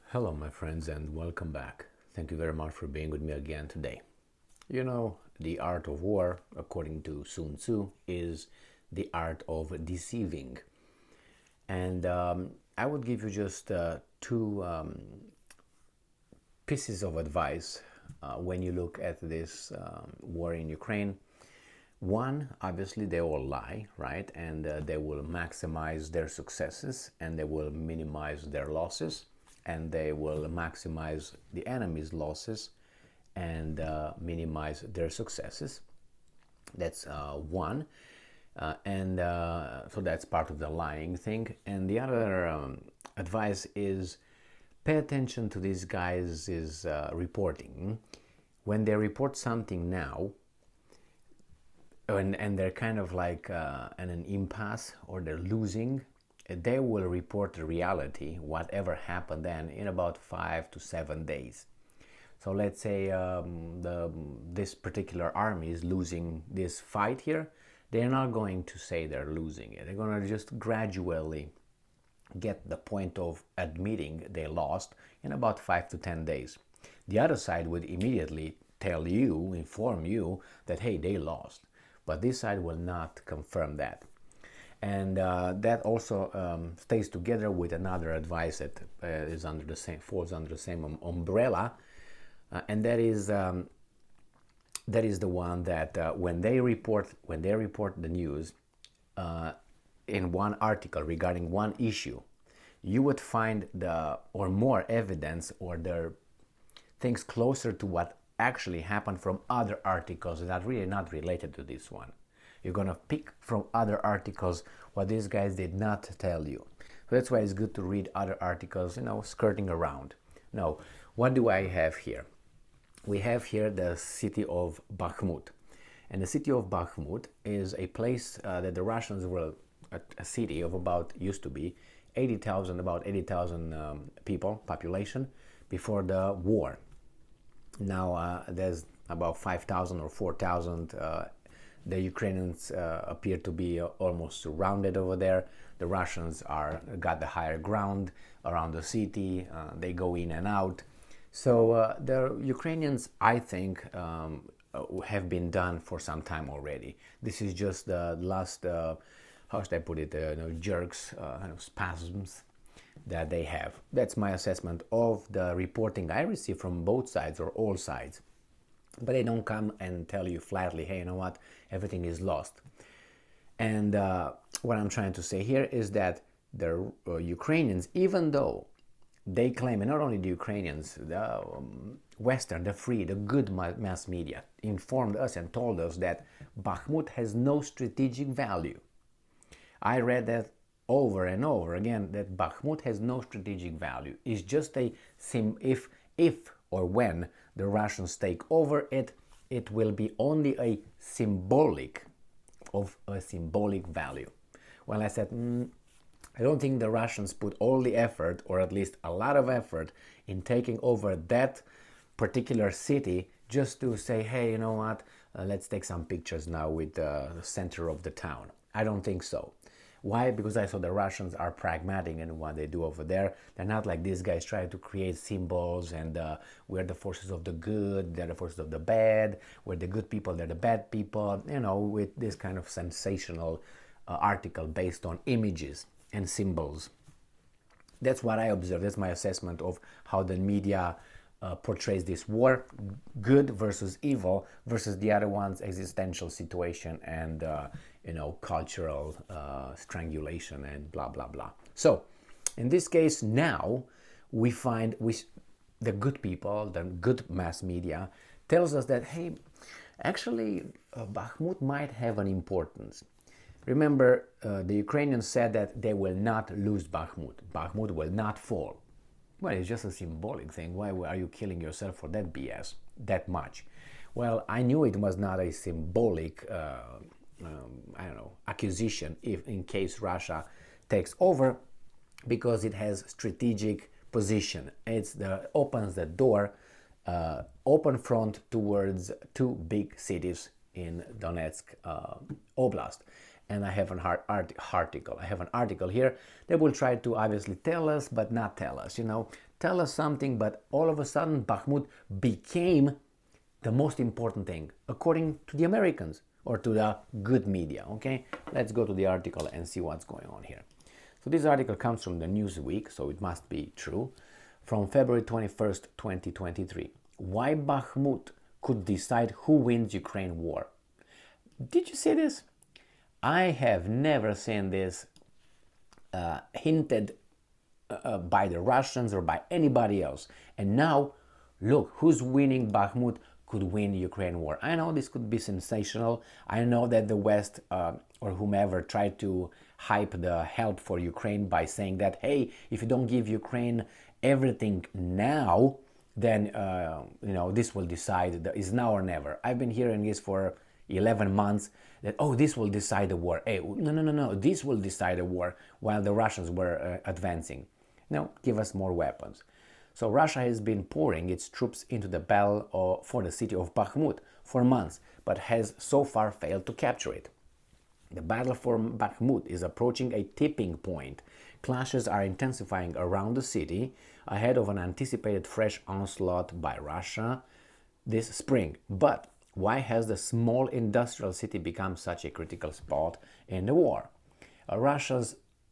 Hello, my friends, and welcome back. Thank you very much for being with me again today. You know, the art of war, according to Sun Tzu, is the art of deceiving. And I would give you just two pieces of advice when you look at this war in Ukraine. One, obviously, they all lie, right? And they will maximize their successes and they will minimize their losses and they will maximize the enemy's losses and minimize their successes. That's one. So that's part of the lying thing. And the other advice is pay attention to these guys' reporting. When they report something now, and they're kind of like in an impasse or they're losing, they will report the reality, whatever happened then, in about 5 to 7 days. So let's say this particular army is losing this fight here. They're not going to say they're losing it. They're going to just gradually get the point of admitting they lost in about 5 to 10 days. The other side would immediately tell you, inform you that, hey, they lost. But this side will not confirm that. And that also stays together with another advice that is under the same, falls under the same umbrella, and that is the one that when they report the news in one article regarding one issue, you would find more evidence or their things closer to what actually happened from other articles that are really not related to this one. You're going to pick from other articles what these guys did not tell you. So that's why it's good to read other articles, skirting around. Now, what do I have here? We have here the city of Bakhmut. And the city of Bakhmut is a place that the Russians were a city of used to be about 80,000 people, population, before the war. Now there's about 5,000 or 4,000. The Ukrainians appear to be almost surrounded over there. The Russians got the higher ground around the city. They go in and out. So the Ukrainians, I think, have been done for some time already. This is just the last, how should I put it, jerks, spasms that they have. That's my assessment of the reporting I receive from both sides or all sides. But they don't come and tell you flatly, hey, you know what, everything is lost. And what I'm trying to say here is that the Ukrainians, even though they claim, and not only the Ukrainians, the Western, the free, the good mass media informed us and told us that Bakhmut has no strategic value. I read that over and over again, that Bakhmut has no strategic value. It's just if or when the Russians take over it, it will be only a symbolic value. Well, I said, I don't think the Russians put all the effort, or at least a lot of effort, in taking over that particular city just to say, hey, you know what, let's take some pictures now with the center of the town. I don't think so. Why? Because I saw the Russians are pragmatic in what they do over there. They're not like these guys trying to create symbols and we're the forces of the good, they're the forces of the bad, we're the good people, they're the bad people, with this kind of sensational article based on images and symbols. That's what I observed. That's my assessment of how the media portrays this war, good versus evil, versus the other one's existential situation and cultural strangulation and blah blah blah. So in this case now we find the good people, the good mass media tells us that, hey, actually Bakhmut might have an importance. Remember, the Ukrainians said that they will not lose Bakhmut. Bakhmut will not fall. Well, it's just a symbolic thing. Why are you killing yourself for that BS that much? Well, I knew it was not a symbolic, acquisition if in case Russia takes over, because it has strategic position. Opens the door, open front towards two big cities in Donetsk Oblast. and I have an article. I have an article here that will try to obviously tell us, but not tell us, tell us something, but all of a sudden Bakhmut became the most important thing, according to the Americans or to the good media, okay? Let's go to the article and see what's going on here. So this article comes from the Newsweek, so it must be true, from February 21st, 2023. Why Bakhmut could decide who wins Ukraine war. Did you see this? I have never seen this hinted by the Russians or by anybody else. And now, look, who's winning Bakhmut could win Ukraine war. I know this could be sensational. I know that the West or whomever tried to hype the help for Ukraine by saying that, hey, if you don't give Ukraine everything now, then this will decide. It's now or never. I've been hearing this for 11 months that, oh, this will decide the war. Hey, no, this will decide the war while the Russians were advancing. No, give us more weapons. So Russia has been pouring its troops into the battle for the city of Bakhmut for months, but has so far failed to capture it. The battle for Bakhmut is approaching a tipping point. Clashes are intensifying around the city ahead of an anticipated fresh onslaught by Russia this spring. But why has the small industrial city become such a critical spot in the war?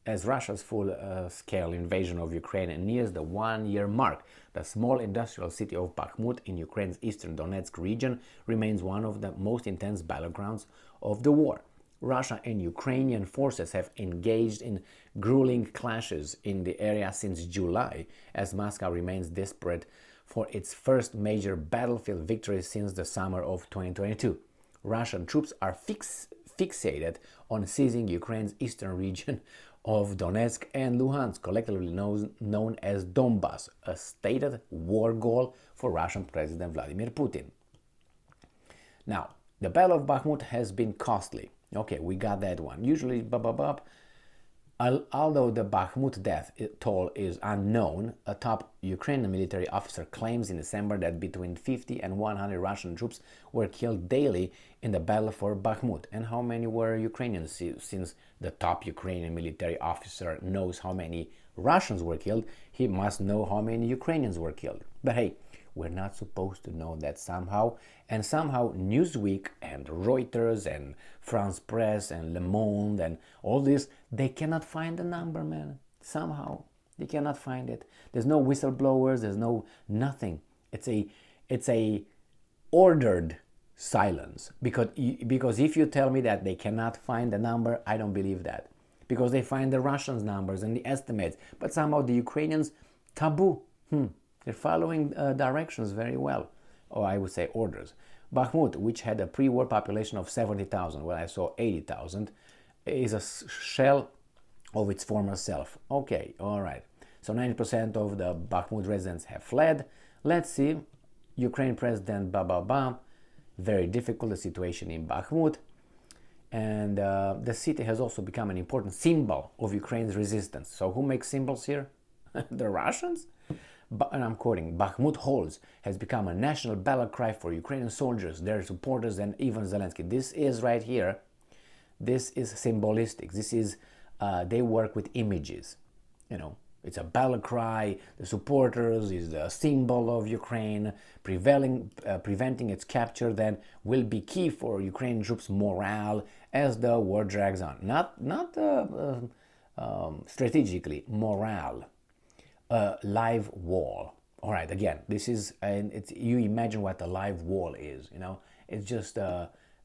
As Russia's full-scale invasion of Ukraine nears the one-year mark, the small industrial city of Bakhmut in Ukraine's eastern Donetsk region remains one of the most intense battlegrounds of the war. Russia and Ukrainian forces have engaged in grueling clashes in the area since July, as Moscow remains desperate for its first major battlefield victory since the summer of 2022. Russian troops are fixated on seizing Ukraine's eastern region of Donetsk and Luhansk, collectively known as Donbas, a stated war goal for Russian President Vladimir Putin. Now, the Battle of Bakhmut has been costly. Okay, we got that one. Usually, although the Bakhmut death toll is unknown, a top Ukrainian military officer claims in December that between 50 and 100 Russian troops were killed daily in the battle for Bakhmut. And how many were Ukrainians? Since the top Ukrainian military officer knows how many Russians were killed, he must know how many Ukrainians were killed. But hey, we're not supposed to know that somehow. And somehow Newsweek and Reuters and France Press and Le Monde and all this, they cannot find the number, man. Somehow they cannot find it. There's no whistleblowers, there's no nothing. It's a ordered silence. Because if you tell me that they cannot find the number, I don't believe that. Because they find the Russians' numbers and the estimates. But somehow the Ukrainians, taboo. They're following directions very well, or I would say orders. Bakhmut, which had a pre-war population of 70,000, well, I saw 80,000, is a shell of its former self. Okay, all right. So 90% of the Bakhmut residents have fled. Let's see. Ukraine President very difficult the situation in Bakhmut. And the city has also become an important symbol of Ukraine's resistance. So who makes symbols here? The Russians? And I'm quoting, Bakhmut has become a national battle cry for Ukrainian soldiers, their supporters, and even Zelensky. This is right here. This is symbolistic. This is, they work with images. It's a battle cry. The supporters is the symbol of Ukraine. Preventing its capture then will be key for Ukrainian troops' morale as the war drags on. Not strategically, morale. A live wall. All right, again, this is, you imagine what a live wall is, it just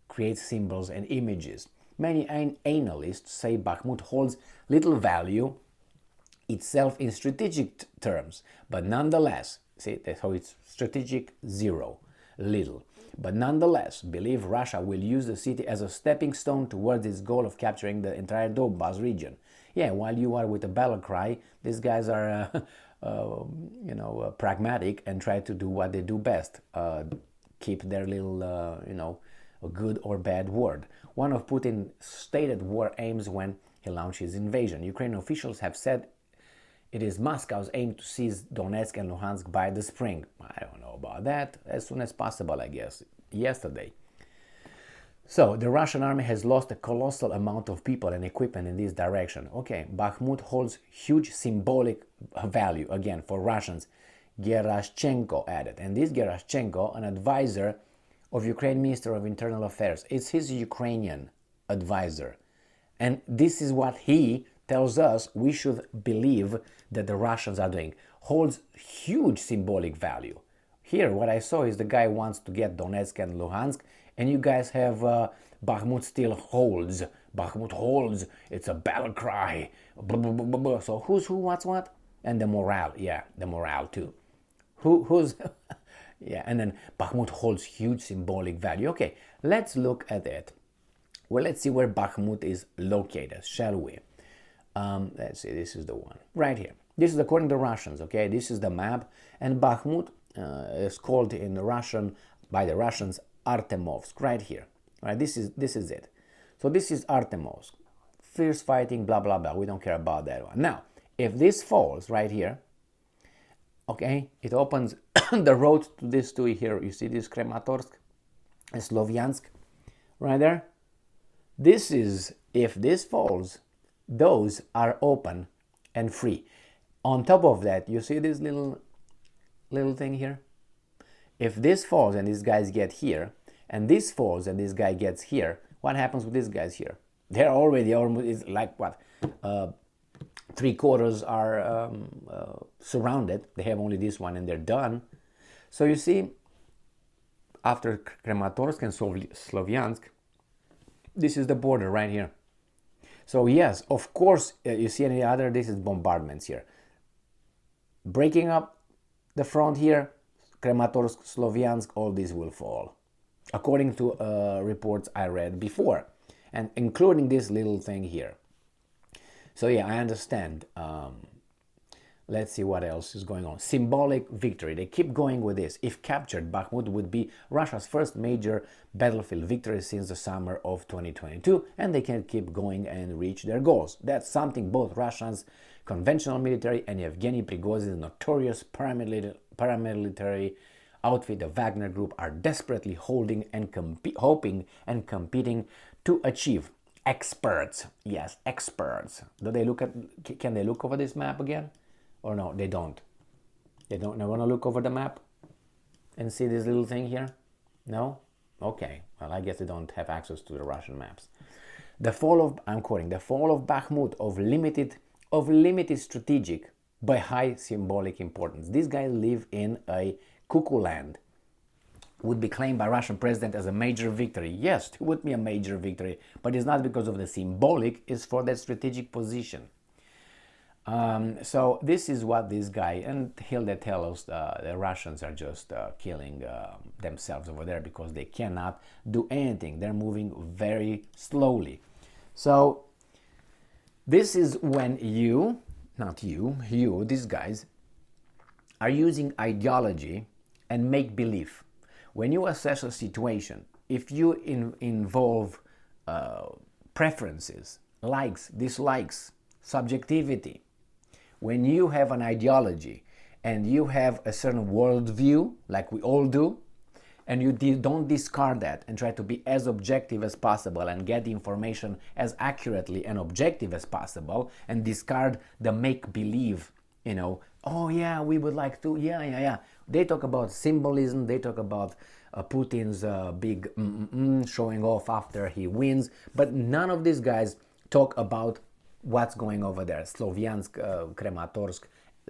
creates symbols and images. Many analysts say Bakhmut holds little value itself in strategic terms, but nonetheless, so it's strategic zero, little. But nonetheless, believe Russia will use the city as a stepping stone towards its goal of capturing the entire Donbas region. Yeah, while you are with a battle cry, these guys are, pragmatic and try to do what they do best. Keep their little, a good or bad word. One of Putin's stated war aims when he launched his invasion. Ukrainian officials have said it is Moscow's aim to seize Donetsk and Luhansk by the spring. I don't know about that. As soon as possible, I guess. Yesterday. So the Russian army has lost a colossal amount of people and equipment in this direction. Okay, Bakhmut holds huge symbolic value, again, for Russians. Gerashchenko added. And this Gerashchenko, an advisor of Ukraine Minister of Internal Affairs, it's his Ukrainian advisor. And this is what he tells us we should believe that the Russians are doing. Holds huge symbolic value. Here, what I saw is the guy wants to get Donetsk and Luhansk, and you guys have Bakhmut still holds. Bakhmut holds. It's a battle cry. Blah, blah, blah, blah, blah. So who's who, what's what? And the morale, yeah, the morale too. Who's, yeah, and then Bakhmut holds huge symbolic value. Okay, let's look at it. Well, let's see where Bakhmut is located, shall we? Let's see, this is the one, right here. This is according to Russians, okay? This is the map, and Bakhmut is called in Russian, by the Russians, Artemovsk, right here. Right, this is it. So this is Artemovsk. Fierce fighting, blah, blah, blah. We don't care about that one. Now, if this falls right here, okay, it opens the road to this two here. You see this Krematorsk and Slovyansk right there? This is, if this falls, those are open and free. On top of that, you see this little thing here? If this falls and these guys get here, and this falls and this guy gets here, what happens with these guys here? They're already almost, it's like what? 3/4 are surrounded. They have only this one and they're done. So you see, after Krematorsk and Slovyansk, this is the border right here. So yes, of course, you see any other, this is bombardments here. Breaking up the front here, Krematorsk, Slovyansk, all these will fall, according to reports I read before, and including this little thing here. So yeah, I understand. Let's see what else is going on. Symbolic victory. They keep going with this. If captured, Bakhmut would be Russia's first major battlefield victory since the summer of 2022, and they can keep going and reach their goals. That's something both Russia's conventional military and Yevgeny Prigozin's notorious paramilitary outfit, the Wagner Group, are desperately holding and hoping and competing to achieve. Experts, yes, experts. Do they look at? Can they look over this map again? Or no, they don't. They don't want to look over the map and see this little thing here? No? Okay. Well, I guess they don't have access to the Russian maps. The fall of, I'm quoting, the fall of Bakhmut of limited strategic but high symbolic importance. These guys live in a cuckoo land. Would be claimed by Russian president as a major victory. Yes, it would be a major victory, but it's not because of the symbolic, it's for that strategic position. So this is what this guy, and Hilde tells us the Russians are just killing themselves over there because they cannot do anything. They're moving very slowly. So this is when you, these guys, are using ideology and make-believe. When you assess a situation, if you involve preferences, likes, dislikes, subjectivity, when you have an ideology and you have a certain worldview, like we all do, and you don't discard that and try to be as objective as possible and get the information as accurately and objective as possible and discard the make-believe, oh yeah, we would like to, yeah. They talk about symbolism, they talk about Putin's big showing off after he wins, but none of these guys talk about what's going over there, Slovyansk, Krematorsk,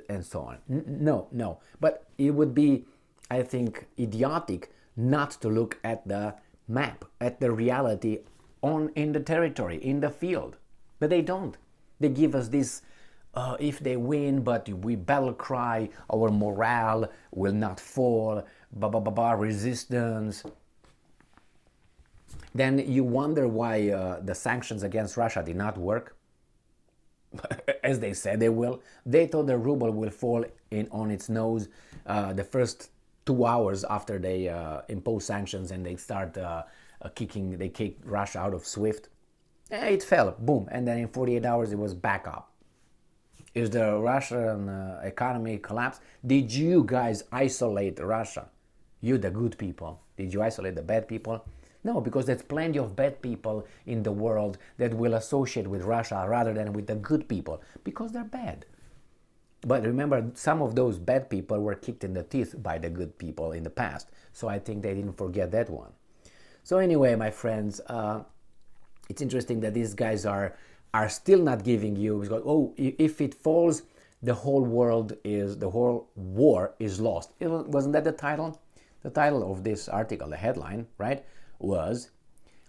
and so on. No. But it would be, I think, idiotic not to look at the map, at the reality in the territory, in the field. But they don't. They give us this, if they win, but we battle cry, our morale will not fall, resistance. Then you wonder why the sanctions against Russia did not work. As they said they will. They thought the ruble will fall on its nose the first 2 hours after they impose sanctions and they start they kicked Russia out of SWIFT. It fell, boom, and then in 48 hours it was back up. Is the Russian economy collapsed? Did you guys isolate Russia? You, the good people. Did you isolate the bad people? No, because there's plenty of bad people in the world that will associate with Russia rather than with the good people, because they're bad. But remember, some of those bad people were kicked in the teeth by the good people in the past. So I think they didn't forget that one. So anyway, my friends, it's interesting that these guys are still not giving you, because, oh, if it falls, the whole war is lost. Wasn't that the title? The title of this article, the headline, right, was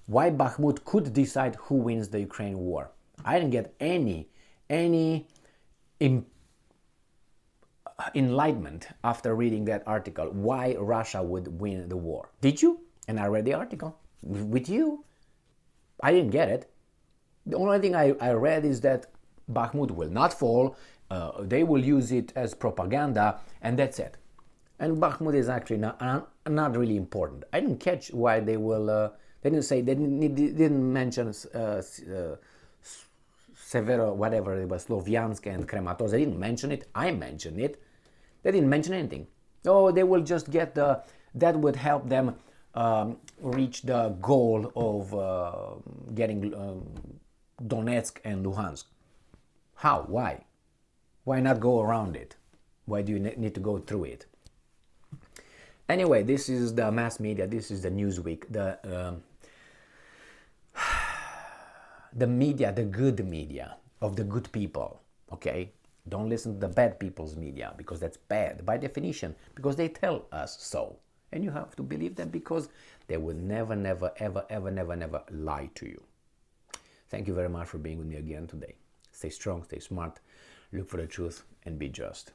why Bakhmut could decide who wins the Ukraine war. I didn't get any enlightenment after reading that article why Russia would win the war. Did you? And I read the article with you. I didn't get it. The only thing I read is that Bakhmut will not fall, they will use it as propaganda, and that's it. And Bakhmut is actually not really important. I didn't catch why they will. They didn't mention Severo, whatever it was, Sloviansk and Krematorsk. They didn't mention it. I mentioned it. They didn't mention anything. Oh, they will just get that would help them reach the goal of getting Donetsk and Luhansk. How? Why? Why not go around it? Why do you need to go through it? Anyway, this is the mass media. This is the Newsweek. The media, the good media of the good people. Okay? Don't listen to the bad people's media, because that's bad by definition, because they tell us so. And you have to believe them, because they will never, never lie to you. Thank you very much for being with me again today. Stay strong, stay smart, look for the truth, and be just.